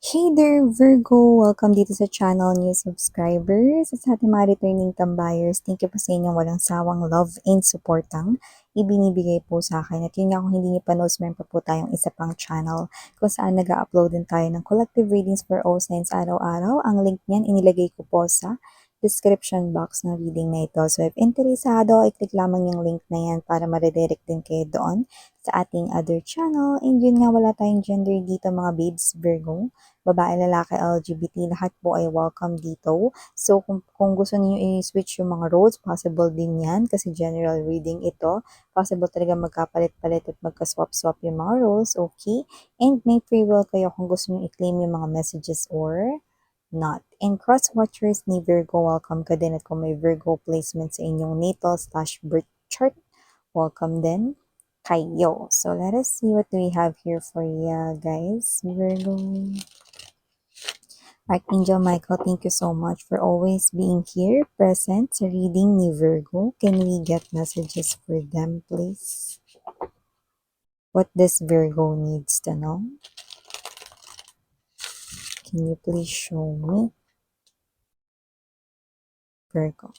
Hey there, Virgo! Welcome dito sa channel, new subscribers at sa ating mga returning tambayers. Thank you po sa inyong walang sawang love and supportang ibinibigay po sa akin. At yun nga, kung hindi niyo pa knows, meron pa po tayong isa pang channel kung saan nag-upload din tayo ng collective readings for all signs araw-araw. Ang link niyan inilagay ko po sa description box ng reading na ito. So if interesado, i-click lamang yung link na yan para ma-redirect din kayo doon sa ating other channel. And yun nga, wala tayong gender dito mga babes, Virgo, babae, lalaki, LGBT, lahat po ay welcome dito. So, kung gusto niyo i-switch yung mga roles, possible din yan kasi general reading ito. Possible talaga magkapalit-palit at magka-swap-swap yung mga roles, okay? And may free will kayo kung gusto niyo i-claim yung mga messages or not. And cross-watchers ni Virgo, welcome ka din. At kung may Virgo placement sa inyong natal/birth chart, welcome din kayo. So, let us see what we have here for you guys, Virgo. Archangel Michael, thank you so much for always being here, present sa reading ni Virgo. Can we get messages for them, please? What this Virgo needs to know? Can you please show me? Virgo.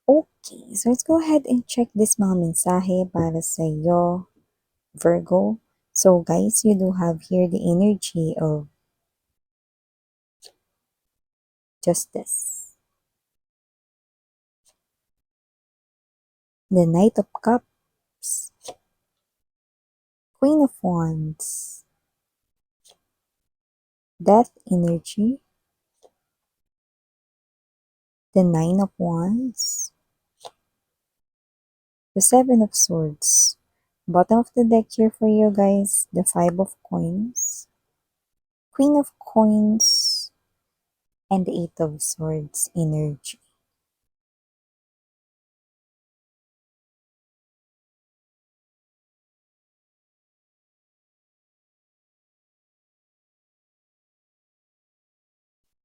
Okay, so let's go ahead and check this mga mensahe para sa iyo, Virgo. So guys, you do have here the energy of justice. The Knight of Cups. Queen of Wands. Death energy. The Nine of Wands. The Seven of Swords. Bottom of the deck here for you guys, the Five of Coins. Queen of Coins. And the Eight of Swords energy.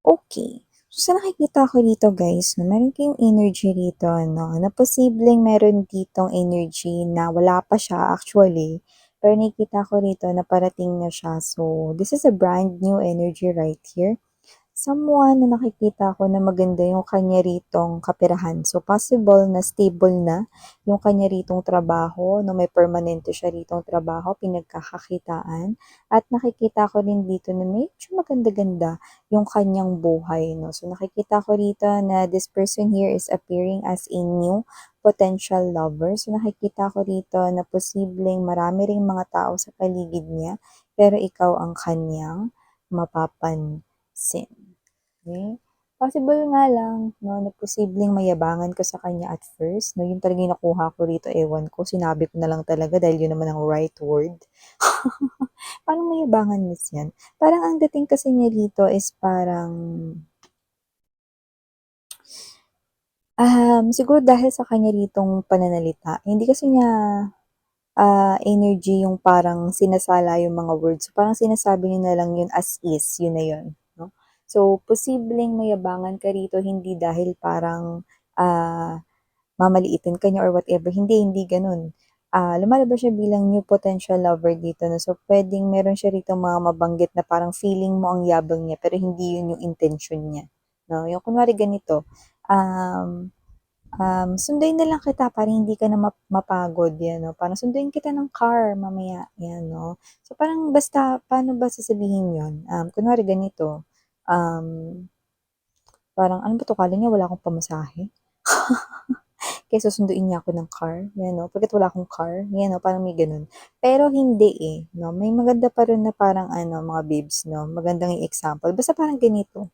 Okay. So, sa nakikita ko dito guys, no, meron kayong energy rito, no, na posibleng meron ditong energy na wala pa siya actually, pero nakikita ko rito na parating na siya. So, this is a brand new energy right here. Someone na nakikita ko na maganda yung kanya ritong kaperahan. So, possible na stable na yung kanya ritong trabaho, no, may permanente siya ritong trabaho, pinagkakakitaan. At nakikita ko din dito na medyo maganda-ganda yung kanyang buhay, no. So, nakikita ko rito na this person here is appearing as a new potential lover. So, nakikita ko rito na posibleng marami ring mga tao sa paligid niya, pero ikaw ang kanyang mapapansin. Okay? Possible nga lang, no, na posibleng mayabangan ka sa kanya at first, no, yung talaga yung nakuha ko rito, ewan ko, sinabi ko na lang talaga dahil yun naman ang right word. Parang mayabangan miss yan. Parang ang dating kasi niya dito is parang, siguro dahil sa kanya ritong pananalita, hindi kasi niya energy yung parang sinasala yung mga words. So, parang sinasabi niya na lang yun as is, yun na yun. No? So, posibleng mayabangan ka rito, hindi dahil parang mamaliitin ka niya or whatever. Hindi ganun. Lumalabas siya bilang new potential lover dito. No? So, pwedeng meron siya rito mga mabanggit na parang feeling mo ang yabang niya, pero hindi yun yung intention niya. No? Yung kunwari ganito, um, sunduin na lang kita para hindi ka na mapagod, yan, no? Parang sunduin kita ng car mamaya, yan, no? So, parang basta, paano ba sasabihin yun? Kunwari ganito, um, parang, ano ba to, kala niya wala akong pamasahe? Kaya susunduin niya ako ng car, yan, no? Pagkat wala akong car, yan, no? Parang may ganun. Pero hindi eh, no? May maganda pa rin na parang, ano, mga babes, no? Magandang example. Basta parang ganito.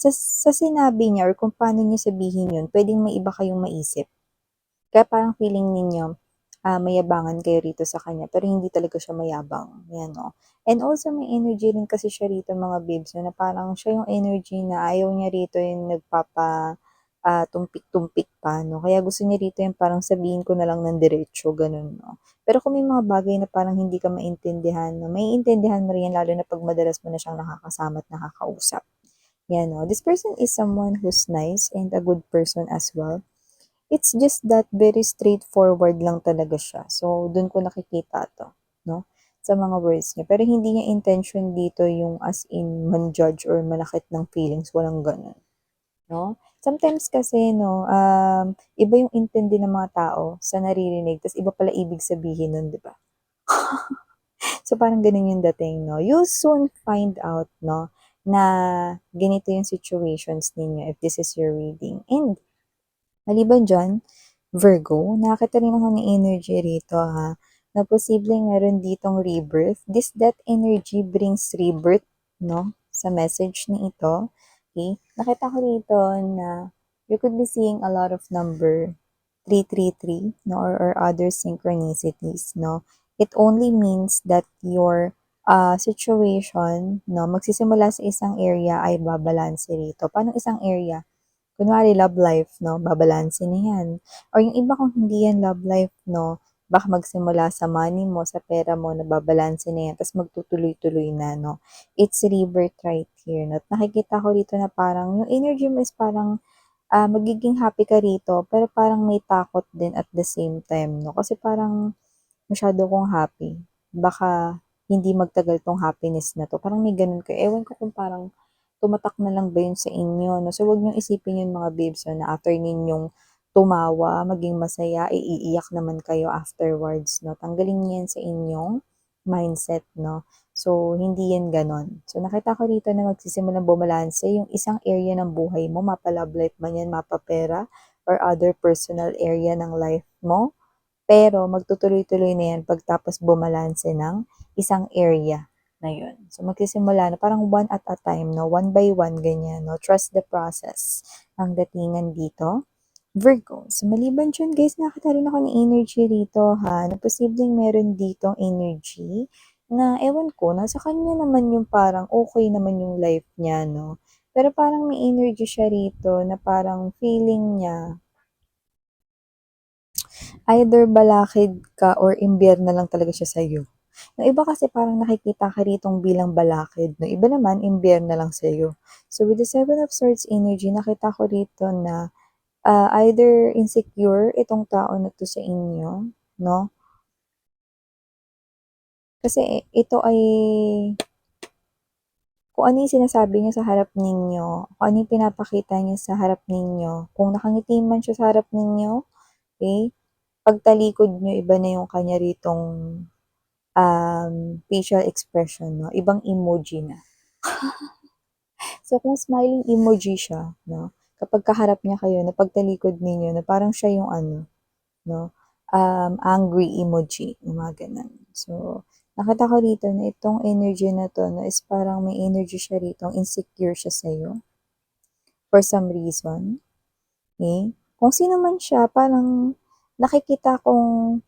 Sa sinabi niya or kung paano niya sabihin yun, pwedeng may iba kayong maisip. Kaya parang feeling ninyo, mayabangan kayo rito sa kanya, pero hindi talaga siya mayabang. Yan, no? And also, may energy rin kasi siya rito, mga babes, no, na parang siya yung energy na ayaw niya rito yung tumpik-tumpik pa, no? Kaya gusto niya rito yung parang sabihin ko na lang ng diretso, ganun, no? Pero kung may mga bagay na parang hindi ka maintindihan, no, maiintindihan mo rin yan, lalo na pag madalas mo na siyang nakakasama at nakakausap. Yan, no? This person is someone who's nice and a good person as well. It's just that very straightforward lang talaga siya. So, dun ko nakikita to, no? Sa mga words niya. Pero hindi niya intention dito yung as in man-judge or manakit ng feelings. Walang ganun, no? Sometimes kasi, no, iba yung intindi ng mga tao sa naririnig, tas iba pala ibig sabihin nun, di ba? So, parang ganun yung dating, no? You'll soon find out, no, na ganito yung situations ninyo if this is your reading. And, maliban dyan, Virgo, nakakita rin ako ng energy rito ha, na posibleng meron ditong rebirth. That energy brings rebirth, no, sa message na ito. Okay? Nakita ko rito na you could be seeing a lot of number 333, no, or other synchronicities, no. It only means that your situation, no, magsisimula sa isang area ay babalanse rito. Paano isang area? Kunwari love life, no, babalanse na yan. Or yung iba kung hindi yan love life, no, baka magsimula sa money mo, sa pera mo, nababalanse na yan, tapos magtutuloy-tuloy na, no. It's rebirth right here, no. At nakikita ko dito na parang, yung energy mo is parang, magiging happy ka rito, pero parang may takot din at the same time, no. Kasi parang, masyado kong happy. Baka, hindi magtagal tong happiness na to. Parang may ganun kayo. Ewan ko kung parang, tumatak na lang ba yun sa inyo, no? So, wag niyong isipin yun mga babes, no, na after ninyong tumawa, maging masaya, iiyak naman kayo afterwards, no? Tanggalin niyo yan sa inyong mindset, no? So, hindi yan ganon. So, nakita ko rito na magsisimulang bumalanse yung isang area ng buhay mo, mapa-love life man yan, mapa-pera, or other personal area ng life mo. Pero magtutuloy-tuloy na yan pagtapos bumalanse ng isang area na yun. So magsisimula na parang one at a time, no? One by one, ganyan, no? Trust the process ang datingan dito. Virgo. So maliban dyan, guys, nakita rin ako ng energy rito, ha? Na posibleng meron ditong energy na, ewan ko, nasa kanya naman yung parang okay naman yung life niya, no? Pero parang may energy siya rito na parang feeling niya, either balakid ka or imbiyer na lang talaga siya sa'yo. Yung iba kasi parang nakikita ka ritong bilang balakid, no? Iba naman, imbiyer na lang sa'yo. So with the Seven of Swords energy, nakita ko rito na either insecure itong tao na to sa inyo, no? Kasi ito ay kung ano yung sinasabi niya sa harap ninyo, kung ano yung pinapakita niya sa harap ninyo, kung nakangiti man siya sa harap ninyo, okay? Pagtalikod niyo, iba na yung kanya ritong facial expression, no? Ibang emoji na. So, kung smiling emoji siya, no? Kapag kaharap niya kayo, na pagtalikod ninyo, na parang siya yung ano, no? Angry emoji, yung mga ganun. So, nakita ko rito na itong energy na to, no, is parang may energy siya rito, insecure siya sa'yo, for some reason. Okay? Kung sino man siya, parang nakikita kung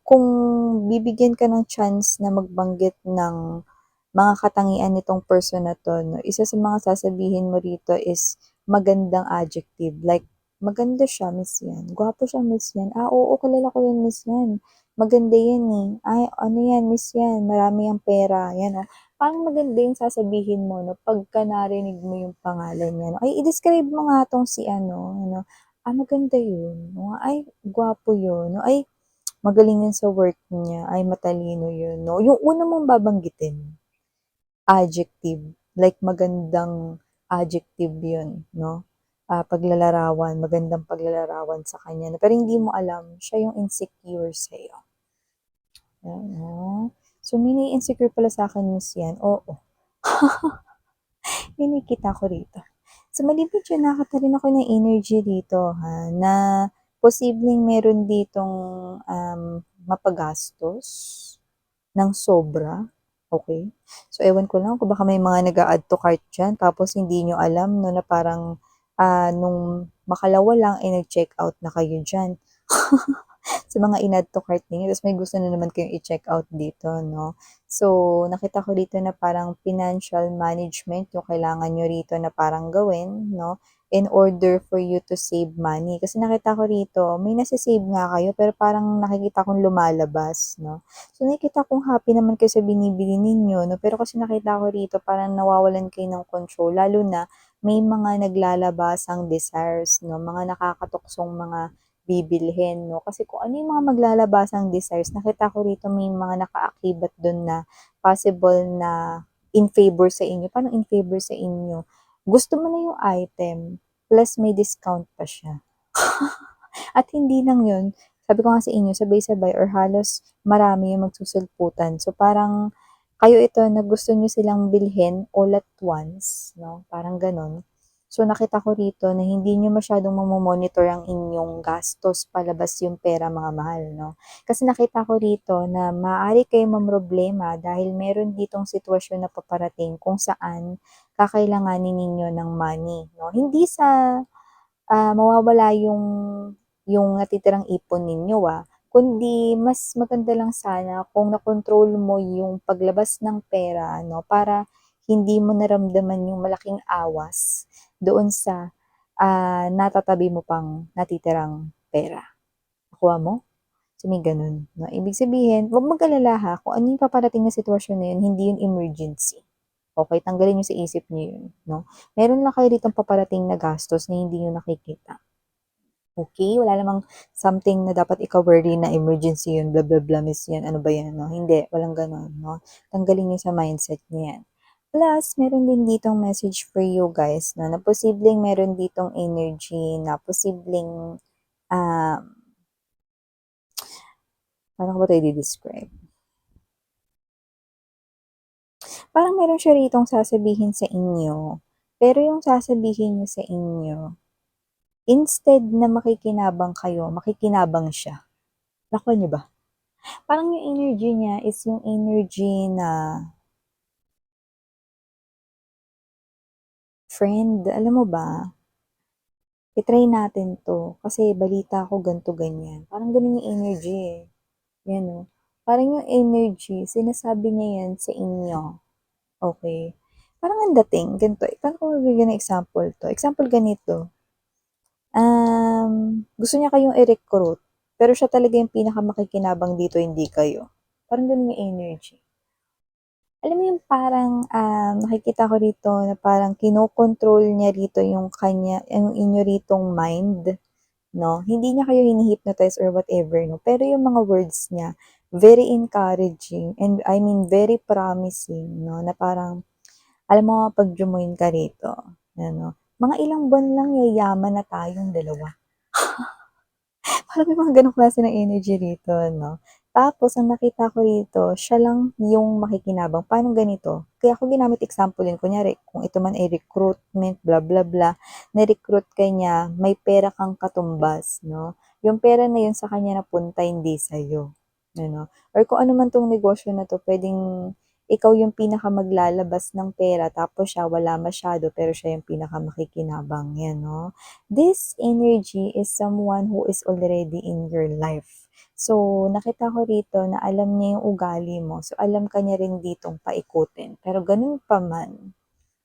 bibigyan ka ng chance na magbanggit ng mga katangian nitong person na to, no, isa sa mga sasabihin mo rito is magandang adjective. Like, maganda siya, miss yan. Gwapo siya, miss yan. Oo, kilala ko yan, miss yan. Maganda yan eh. Ay, ano yan, miss yan. Marami ang pera. Yan, oh. Parang maganda yung sasabihin mo, no, pagka narinig mo yung pangalan niya. No? Ay, i-describe mo nga tong si ano, maganda yun. No? Ay, gwapo yun. No? Ay, magaling yun sa work niya. Ay, matalino yun. No? Yung una mong babanggitin, adjective, like magandang adjective yun, no? Paglalarawan, magandang paglalarawan sa kanya. Pero hindi mo alam, siya yung insecure sa'yo. Ano? So, mini insecure pala sa akin, miss yan. Oo. Nakita ko rito. So, maliban dyan, nakita rin ako ng energy dito, ha, na posibleng meron ditong mapagastos ng sobra. Okay? So, ewan ko lang kung baka may mga nag-a-add to cart dyan, tapos hindi nyo alam, no, na parang nung makalawa lang, ay nag-check out na kayo dyan. sa mga in-add to cart ninyo tapos may gusto na naman kayong i-check out dito, 'no. So, nakita ko dito na parang financial management yung kailangan niyo rito na parang gawin, 'no, in order for you to save money. Kasi nakita ko rito may nase-save nga kayo pero parang nakikita kong lumalabas, 'no. So, nakikita kong happy naman kayo sa binibili ninyo, 'no, pero kasi nakita ko rito parang nawawalan kayo ng control lalo na may mga naglalabasang desires, 'no, mga nakakatuksong mga bibilhin, 'no. Kasi kung ano yung mga maglalabasang desires, nakita ko rito may mga nakaakibat dun na possible na in favor sa inyo. Paano in favor sa inyo? Gusto mo na yung item, plus may discount pa siya. At hindi lang yun, sabi ko nga sa inyo, sabay-sabay or halos marami yung magsusulputan. So, parang kayo ito na gusto nyo silang bilhin all at once, no? Parang ganon. So, nakita ko rito na hindi nyo masyadong mamomonitor ang inyong gastos palabas yung pera, mga mahal, no? Kasi nakita ko rito na maaari kayo mamroblema dahil meron ditong sitwasyon na paparating kung saan kakailanganin ninyo ng money, no? Hindi sa mawawala yung natitirang ipon ninyo, kundi mas maganda lang sana kung nakontrol mo yung paglabas ng pera ano, para hindi mo naramdaman yung malaking awas doon sa, natatabi mo pang natitirang pera. Nakuha mo? So, may gano'n 'no. Ibig sabihin, huwag mag-alala kung ano yung paparating na sitwasyon na yun, hindi yun emergency. Okey, tanggalin niyo sa isip niyo yun 'no. Meron lang kayo ditong paparating na gastos na hindi niyo nakikita. Okey, wala namang something na dapat ika-worry na emergency yun, bla bla bla, miss yan, ano ba yan 'no, hindi, walang gano'n 'no. Tanggalin niyo sa mindset niyo yan. Plus, meron din ditong message for you guys 'no, na posibleng meron ditong energy na posibleng, paano ko ba 'to i-de-describe? Parang meron siya ritong sasabihin sa inyo, pero yung sasabihin niya sa inyo, instead na makikinabang kayo, makikinabang siya. Nakuha niyo ba? Parang yung energy niya is yung energy na, "Friend, alam mo ba, i-try natin 'to kasi balita ko ganito, ganyan." Parang gano'n yung energy, eh, 'yan, oh. Parang yung energy sinasabi niya 'yan sa inyo, okey. Parang ang dating ganito, paano ko mabibigyan ng example 'to? Example ganito, gusto niya kayong i-recruit, pero siya talaga yung pinakamakikinabang dito, hindi kayo. Parang gano'n yung energy. Alam mo yung parang, nakikita ko rito na parang kinokontrol niya rito yung yung inyo ritong mind, 'no? Hindi niya kayo hini-hypnotize or whatever, 'no? Pero yung mga words niya, very encouraging and I mean very promising, 'no? Na parang, alam mo 'pag join ka rito, ano, mga ilang buwan lang yayaman na tayong dalawa. Parang may mga gano'ng klase ng energy rito 'no. Tapos ang nakita ko rito, siya lang yung makikinabang. Paano ganito, kaya ko ginamit example yun, kunyari kung ito man ay recruitment, bla bla bla, na-recruit ka niya, may pera kang katumbas 'no. Yung pera na yun sa kanya napunta, hindi sa'yo, ano. Or kung ano man 'tong negosyo na 'to, puwedeng ikaw yung pinakamaglalabas ng pera tapos siya wala masyado, pero siya yung pinakamakikinabang, 'yan 'no. This energy is someone who is already in your life. So, nakita ko rito na alam niya yung ugali mo. So, alam ka niya rin ditong paikutin. Pero ganun pa man,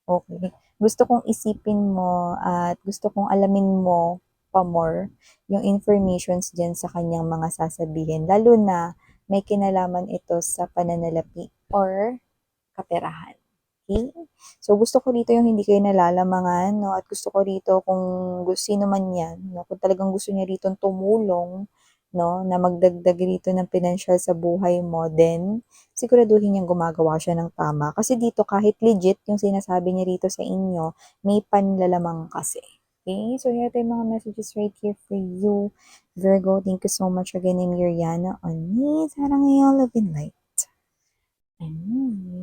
okay, gusto kong isipin mo at gusto kong alamin mo pa more yung informations diyan sa kanyang mga sasabihin. Lalo na may kinalaman ito sa pananalapi or kaperahan. Okay? So, gusto ko dito yung hindi kayo nalalamangan, 'no, at gusto ko rito kung sino man 'yan, 'no, kung talagang gusto niya ritong tumulong, 'no, na magdagdag rito ng pinansiyal sa buhay mo, then siguraduhin niyang gumagawa siya ng tama. Kasi dito kahit legit yung sinasabi niya rito sa inyo, may panlalamang kasi. Okay? So, here yung mga messages right here for you. Virgo, thank you so much again, I'm Miriana on me. Sarang Love and Light. Ayun.